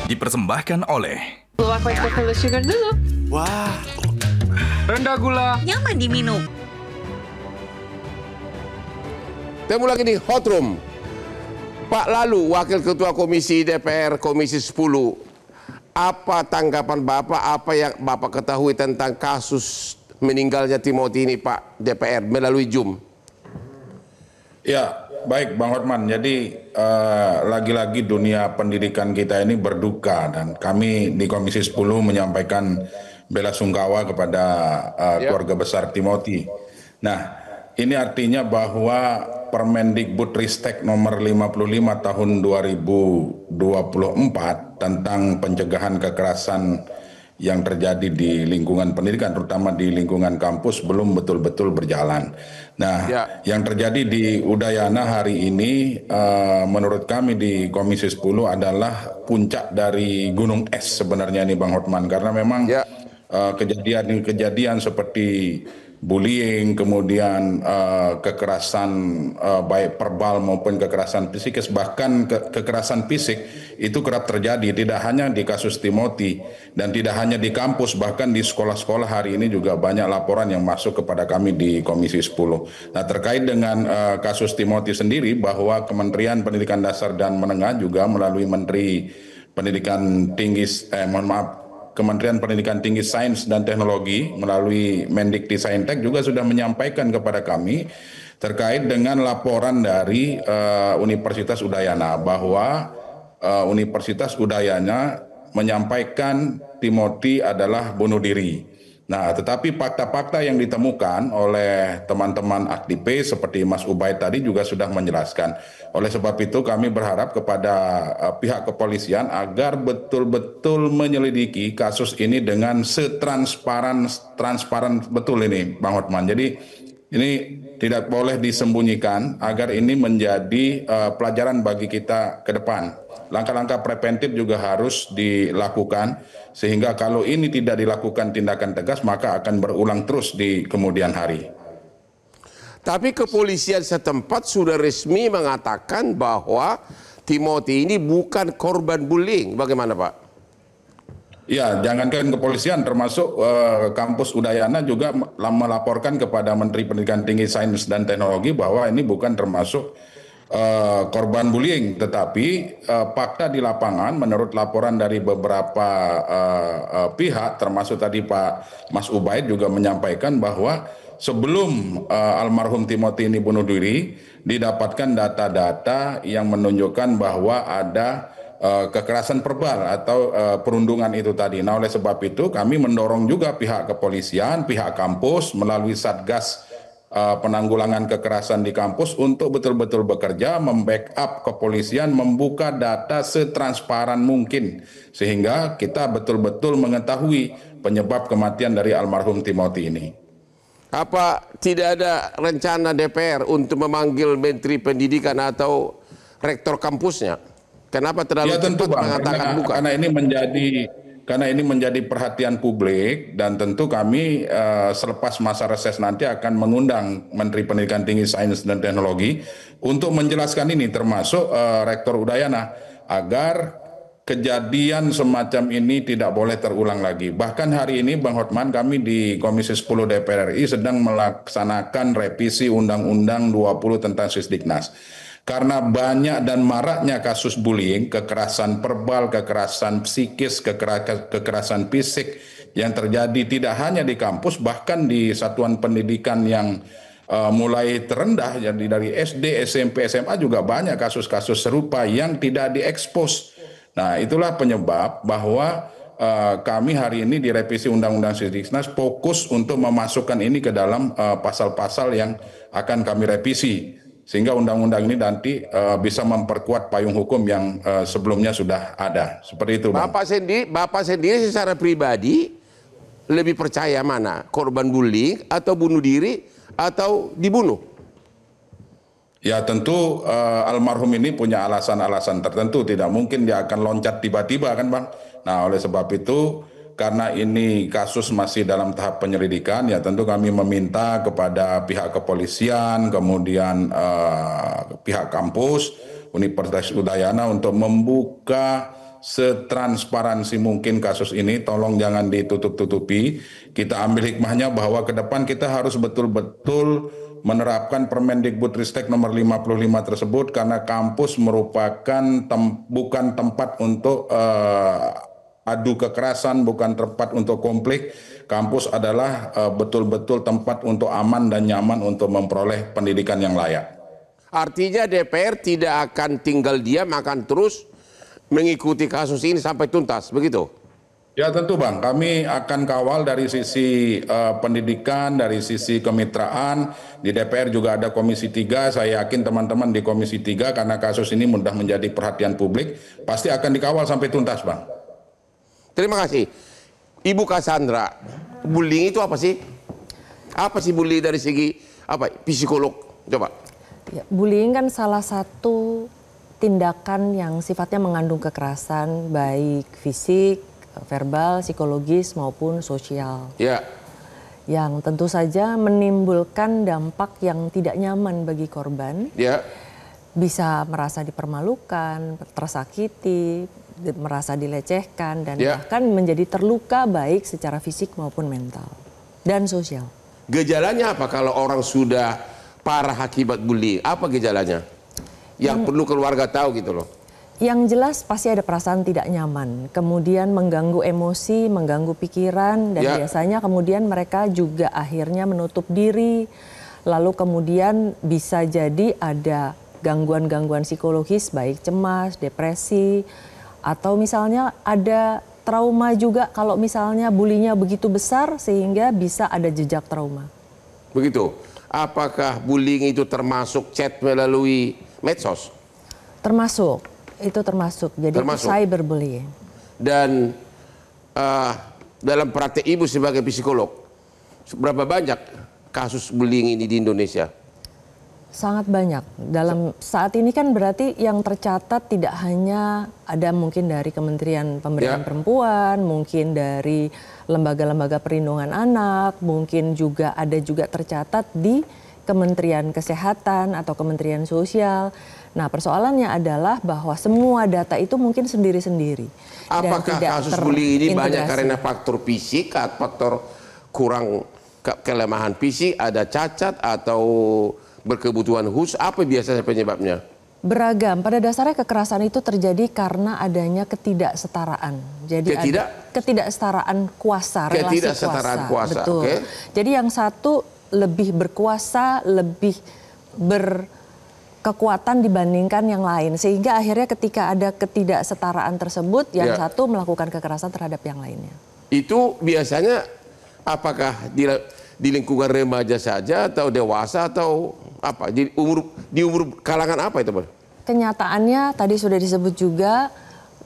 Dipersembahkan oleh Luwak white cocoa sugar dulu. Wah, rendah gula, nyaman diminum. temu lagi di Hot Room. Pak Lalu, Wakil Ketua Komisi DPR Komisi 10, apa tanggapan Bapak, apa yang Bapak ketahui tentang kasus meninggalnya Timothy ini Pak DPR melalui Zoom? Ya, baik Bang Hotman. Jadi lagi-lagi dunia pendidikan kita ini berduka dan kami di Komisi 10 menyampaikan bela sungkawa kepada keluarga besar Timothy. Nah, ini artinya bahwa Permendikbudristek nomor 55 tahun 2024 tentang pencegahan kekerasan yang terjadi di lingkungan pendidikan, terutama di lingkungan kampus, belum betul-betul berjalan. Nah, yang terjadi di Udayana hari ini, menurut kami di Komisi 10 adalah puncak dari gunung es sebenarnya nih Bang Hotman, karena memang kejadian seperti bullying, kemudian kekerasan baik verbal maupun kekerasan psikis, bahkan kekerasan fisik itu kerap terjadi, tidak hanya di kasus Timothy dan tidak hanya di kampus, bahkan di sekolah-sekolah hari ini juga banyak laporan yang masuk kepada kami di Komisi 10. Nah, terkait dengan kasus Timothy sendiri, bahwa Kementerian Pendidikan Dasar dan Menengah juga melalui Menteri Pendidikan Tinggi, Kementerian Pendidikan Tinggi Sains dan Teknologi melalui Mendikti-Saintek juga sudah menyampaikan kepada kami terkait dengan laporan dari Universitas Udayana bahwa Universitas Udayana menyampaikan Timothy adalah bunuh diri. Nah, tetapi fakta-fakta yang ditemukan oleh teman-teman aktivis seperti Mas Ubaid tadi juga sudah menjelaskan. Oleh sebab itu kami berharap kepada pihak kepolisian agar betul-betul menyelidiki kasus ini dengan transparan betul ini Bang Hotman. Jadi ini tidak boleh disembunyikan agar ini menjadi pelajaran bagi kita ke depan. Langkah-langkah preventif juga harus dilakukan sehingga kalau ini tidak dilakukan tindakan tegas maka akan berulang terus di kemudian hari. Tapi kepolisian setempat sudah resmi mengatakan bahwa Timothy ini bukan korban bullying. Bagaimana Pak? Ya, jangankan kepolisian, termasuk kampus Udayana juga melaporkan kepada Menteri Pendidikan Tinggi Sains dan Teknologi bahwa ini bukan termasuk korban bullying, tetapi fakta di lapangan menurut laporan dari beberapa pihak, termasuk tadi Pak Mas Ubaid juga menyampaikan bahwa sebelum almarhum Timothy ini bunuh diri, didapatkan data-data yang menunjukkan bahwa ada kekerasan verbal atau perundungan itu tadi. Nah, oleh sebab itu kami mendorong juga pihak kepolisian, pihak kampus melalui Satgas penanggulangan kekerasan di kampus untuk betul-betul bekerja, membackup kepolisian, membuka data setransparan mungkin sehingga kita betul-betul mengetahui penyebab kematian dari almarhum Timothy ini. Apa tidak ada rencana DPR untuk memanggil Menteri Pendidikan atau rektor kampusnya? Kenapa terlalu tentu cepat Bang, mengatakan bukan? Karena ini menjadi perhatian publik dan tentu kami selepas masa reses nanti akan mengundang Menteri Pendidikan Tinggi Sains dan Teknologi untuk menjelaskan ini, termasuk Rektor Udayana, agar kejadian semacam ini tidak boleh terulang lagi. Bahkan hari ini Bang Hotman, kami di Komisi 10 DPR RI sedang melaksanakan revisi Undang-Undang 20 tentang Sisdiknas. Karena banyak dan maraknya kasus bullying, kekerasan verbal, kekerasan psikis, kekerasan fisik yang terjadi tidak hanya di kampus, bahkan di satuan pendidikan yang mulai terendah, jadi dari SD, SMP, SMA juga banyak kasus-kasus serupa yang tidak diekspos. Nah, itulah penyebab bahwa kami hari ini di revisi Undang-Undang Sisdiknas fokus untuk memasukkan ini ke dalam pasal-pasal yang akan kami revisi. Sehingga undang-undang ini nanti bisa memperkuat payung hukum yang sebelumnya sudah ada. Seperti itu, Bang. Bapak sendiri secara pribadi lebih percaya mana? Korban bullying atau bunuh diri atau dibunuh? Ya tentu almarhum ini punya alasan-alasan tertentu. Tidak mungkin dia akan loncat tiba-tiba kan Bang. Nah oleh sebab itu karena ini kasus masih dalam tahap penyelidikan, ya tentu kami meminta kepada pihak kepolisian, kemudian pihak kampus, Universitas Udayana untuk membuka setransparansi mungkin kasus ini, tolong jangan ditutup-tutupi. Kita ambil hikmahnya bahwa ke depan kita harus betul-betul menerapkan Permendikbudristek nomor 55 tersebut, karena kampus merupakan bukan tempat untuk adu kekerasan, bukan tempat untuk konflik. Kampus adalah betul-betul tempat untuk aman dan nyaman untuk memperoleh pendidikan yang layak. Artinya DPR tidak akan tinggal diam, akan terus mengikuti kasus ini sampai tuntas, begitu? Ya tentu Bang, kami akan kawal dari sisi pendidikan, dari sisi kemitraan. Di DPR juga ada Komisi 3, saya yakin teman-teman di Komisi 3 karena kasus ini mudah menjadi perhatian publik, pasti akan dikawal sampai tuntas Bang. Terima kasih. Ibu Cassandra, bullying itu apa sih? Apa sih bullying dari segi psikolog? Coba. Ya, bullying kan salah satu tindakan yang sifatnya mengandung kekerasan, baik fisik, verbal, psikologis maupun sosial. Ya. Yang tentu saja menimbulkan dampak yang tidak nyaman bagi korban. Ya. Bisa merasa dipermalukan, tersakiti, merasa dilecehkan, dan bahkan menjadi terluka baik secara fisik maupun mental dan sosial. Gejalanya apa kalau orang sudah parah akibat bullying? Apa gejalanya? Yang perlu keluarga tahu gitu loh. Yang jelas pasti ada perasaan tidak nyaman, kemudian mengganggu emosi, mengganggu pikiran, dan biasanya kemudian mereka juga akhirnya menutup diri. Lalu kemudian bisa jadi ada gangguan-gangguan psikologis baik cemas, depresi, atau misalnya ada trauma juga kalau misalnya bulinya begitu besar sehingga bisa ada jejak trauma. Begitu. Apakah bullying itu termasuk chat melalui medsos? Termasuk, itu termasuk. Jadi termasuk. Itu cyberbullying. Dan dalam praktek Ibu sebagai psikolog, berapa banyak kasus bullying ini di Indonesia? Sangat banyak. Dalam saat ini kan berarti yang tercatat tidak hanya ada mungkin dari Kementerian Pemberdayaan Perempuan, mungkin dari lembaga-lembaga perlindungan anak, mungkin juga ada juga tercatat di Kementerian Kesehatan atau Kementerian Sosial. Nah, persoalannya adalah bahwa semua data itu mungkin sendiri-sendiri. Apakah kasus bullying ini banyak karena faktor fisik, faktor kurang kelemahan fisik, ada cacat atau berkebutuhan khusus, apa biasanya penyebabnya? Beragam. Pada dasarnya kekerasan itu terjadi karena adanya ketidaksetaraan. Jadi ada ketidaksetaraan kuasa, relasi kuasa. Betul. Okay. Jadi yang satu lebih berkuasa, lebih berkekuatan dibandingkan yang lain. Sehingga akhirnya ketika ada ketidaksetaraan tersebut, yang satu melakukan kekerasan terhadap yang lainnya. Itu biasanya apakah di lingkungan remaja saja atau dewasa atau apa? Di umur kalangan apa itu, Bang? Kenyataannya tadi sudah disebut juga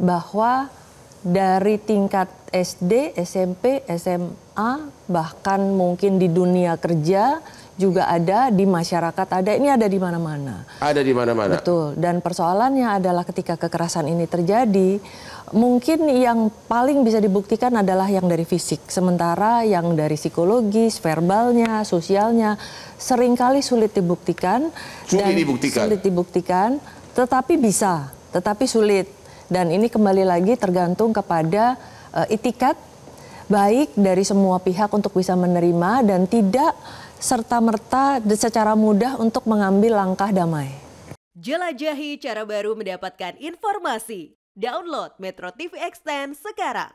bahwa dari tingkat SD, SMP, SMA, bahkan mungkin di dunia kerja juga ada, di masyarakat ada, ini ada di mana-mana. Ada di mana-mana. Betul, dan persoalannya adalah ketika kekerasan ini terjadi, mungkin yang paling bisa dibuktikan adalah yang dari fisik. Sementara yang dari psikologis, verbalnya, sosialnya, seringkali sulit dibuktikan. Sulit dibuktikan, tetapi bisa, tetapi sulit. Dan ini kembali lagi tergantung kepada itikat baik dari semua pihak untuk bisa menerima dan tidak serta-merta secara mudah untuk mengambil langkah damai. Jelajahi cara baru mendapatkan informasi. Download Metro TV Extend sekarang.